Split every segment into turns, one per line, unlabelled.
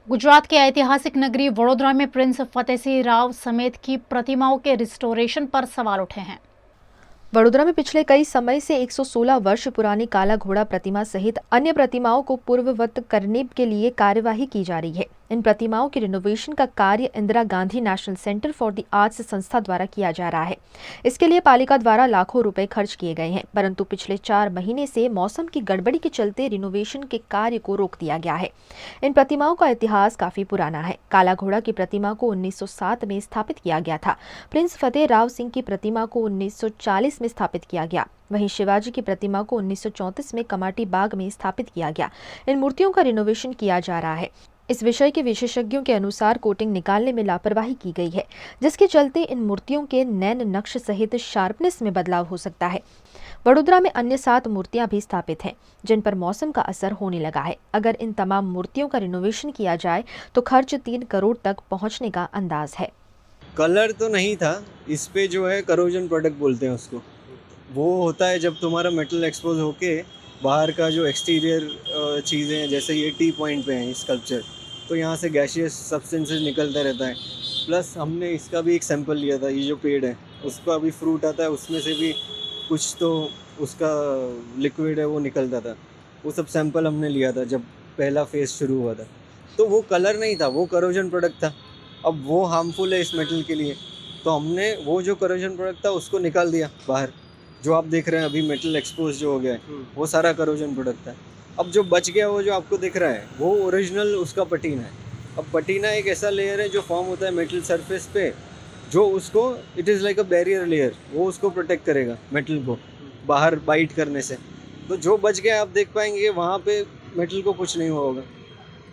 गुजरात के ऐतिहासिक नगरी वडोदरा में प्रिंस फतेह सिंह राव समेत की प्रतिमाओं के रिस्टोरेशन पर सवाल उठे हैं।
वडोदरा में पिछले कई समय से 116 वर्ष पुरानी काला घोड़ा प्रतिमा सहित अन्य प्रतिमाओं को पूर्ववत करने के लिए कार्यवाही की जा रही है। इन प्रतिमाओं के रिनोवेशन का कार्य Indira Gandhi national centre for the arts संस्था द्वारा किया जा रहा है। इसके लिए पालिका द्वारा लाखों रुपए खर्च किए गए हैं, परंतु पिछले 4 महीने से मौसम की गड़बड़ी के चलते रिनोवेशन के कार्य को रोक दिया गया है। इन प्रतिमाओं का इतिहास काफी पुराना है। काला घोड़ा की प्रतिमा को 1907 में स्थापित किया गया था। प्रिंस फतेह राव सिंह की प्रतिमा को 1940 में स्थापित किया गया। वहीं शिवाजी की प्रतिमा को 1934 में कमाटी बाग में स्थापित किया गया। इन मूर्तियों का रिनोवेशन किया जा रहा है। इस विषय के विशेषज्ञों के अनुसार कोटिंग निकालने में लापरवाही की गई है, जिसके चलते इन मूर्तियों के नैन नक्श सहित शार्पनेस में बदलाव हो सकता है। वडोदरा में अन्य 7 मूर्तियां भी स्थापित हैं, जिन पर मौसम का असर होने लगा है। अगर इन तमाम मूर्तियों का रिनोवेशन किया जाए तो खर्च 3 करोड़ तक पहुंचने का अंदाज है।
कलर तो नहीं था, इस पे जो है करोजन प्रोडक्ट बोलते हैं उसको। वो होता है जब तुम्हारा मेटल एक्सपोज होके बाहर का जो एक्सटीरियर चीज़ें हैं, जैसे ये टी पॉइंट पे है स्कल्पचर, तो यहाँ से गैशियस सब्सटेंसेस निकलता रहता है। प्लस हमने इसका भी एक सैंपल लिया था, ये जो पेड़ है उसका भी फ्रूट आता है, उसमें से भी कुछ तो उसका लिक्विड है वो निकलता था। वो सब सैंपल हमने लिया था जब पहला फेज शुरू हुआ था। तो वो कलर नहीं था, वो करोजन प्रोडक्ट था। अब वो हार्मफुल है इस मेटल के लिए, तो हमने वो जो करोजन प्रोडक्ट था उसको निकाल दिया बाहर। जो आप देख रहे हैं अभी मेटल एक्सपोज जो हो गया है वो सारा करोजन प्रोडक्ट था। अब जो बच गया वो जो आपको दिख रहा है वो ओरिजिनल उसका पटीना है। अब पटीना एक ऐसा लेयर है जो फॉर्म होता है मेटल सरफेस पे, जो उसको it is like a barrier layer, वो उसको प्रोटेक्ट करेगा मेटल को बाहर बाइट करने से। तो जो बच गया आप देख पाएंगे वहाँ पे मेटल को कुछ नहीं हुआ होगा।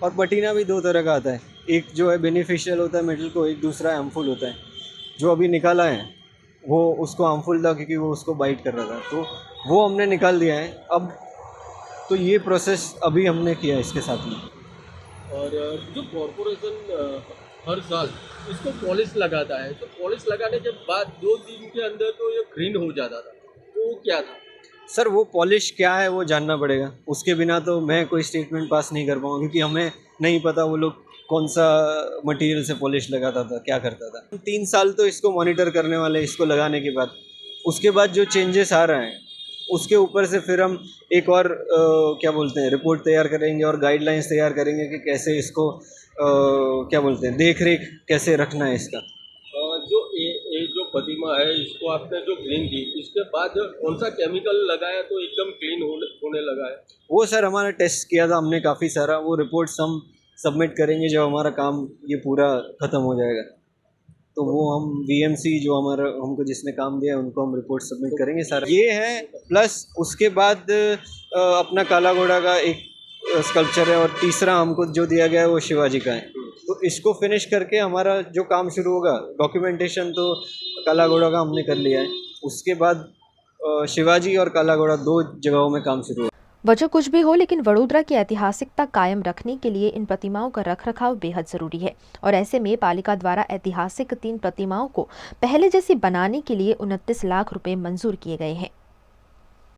और पटीना भी 2 तरह का आता है, एक जो है बेनिफिशियल होता है मेटल को, एक दूसरा हार्मफुल होता है। जो अभी निकाला है वो उसको हार्मफुल था क्योंकि वो उसको बाइट कर रहा था, तो वो हमने निकाल दिया है। अब तो ये प्रोसेस अभी हमने किया इसके साथ में।
और जो कॉरपोरेशन हर साल इसको पॉलिश लगाता है, तो पॉलिश लगाने के बाद 2 दिन के अंदर तो ये ग्रीन हो जाता था, तो क्या था?
सर वो पॉलिश क्या है वो जानना पड़ेगा, उसके बिना तो मैं कोई स्टेटमेंट पास नहीं कर पाऊँगा, क्योंकि हमें नहीं पता वो लोग कौन सा मटेरियल से पॉलिश लगाता था, क्या करता था। 3 साल तो इसको मॉनिटर करने वाले, इसको लगाने के बाद उसके बाद जो चेंजेस आ रहे हैं उसके ऊपर से फिर हम एक और क्या बोलते हैं रिपोर्ट तैयार करेंगे और गाइडलाइंस तैयार करेंगे कि कैसे इसको क्या बोलते हैं देख रेख कैसे रखना है इसका।
जो ये जो प्रतिमा है इसको आपने जो ग्रीन की, इसके बाद कौन सा केमिकल लगाया तो एकदम क्लीन होने लगा है?
वो सर हमारा टेस्ट किया था हमने काफ़ी सारा, वो रिपोर्ट्स हम सबमिट करेंगे जब हमारा काम ये पूरा ख़त्म हो जाएगा। तो वो हम वीएमसी जो हमारा हमको जिसने काम दिया है उनको हम रिपोर्ट सबमिट करेंगे सारा। ये है प्लस उसके बाद अपना काला घोड़ा का एक स्कल्पचर है, और तीसरा हमको जो दिया गया है वो शिवाजी का है। तो इसको फिनिश करके हमारा जो काम शुरू होगा, डॉक्यूमेंटेशन तो काला घोड़ा का हमने कर लिया है, उसके बाद शिवाजी और काला घोड़ा 2 जगहों में काम शुरू होगा।
वजह कुछ भी हो, लेकिन वडोदरा की ऐतिहासिकता कायम रखने के लिए इन प्रतिमाओं का रखरखाव बेहद जरूरी है। और ऐसे में पालिका द्वारा ऐतिहासिक 3 प्रतिमाओं को पहले जैसी बनाने के लिए 29 लाख रुपए मंजूर किए गए हैं।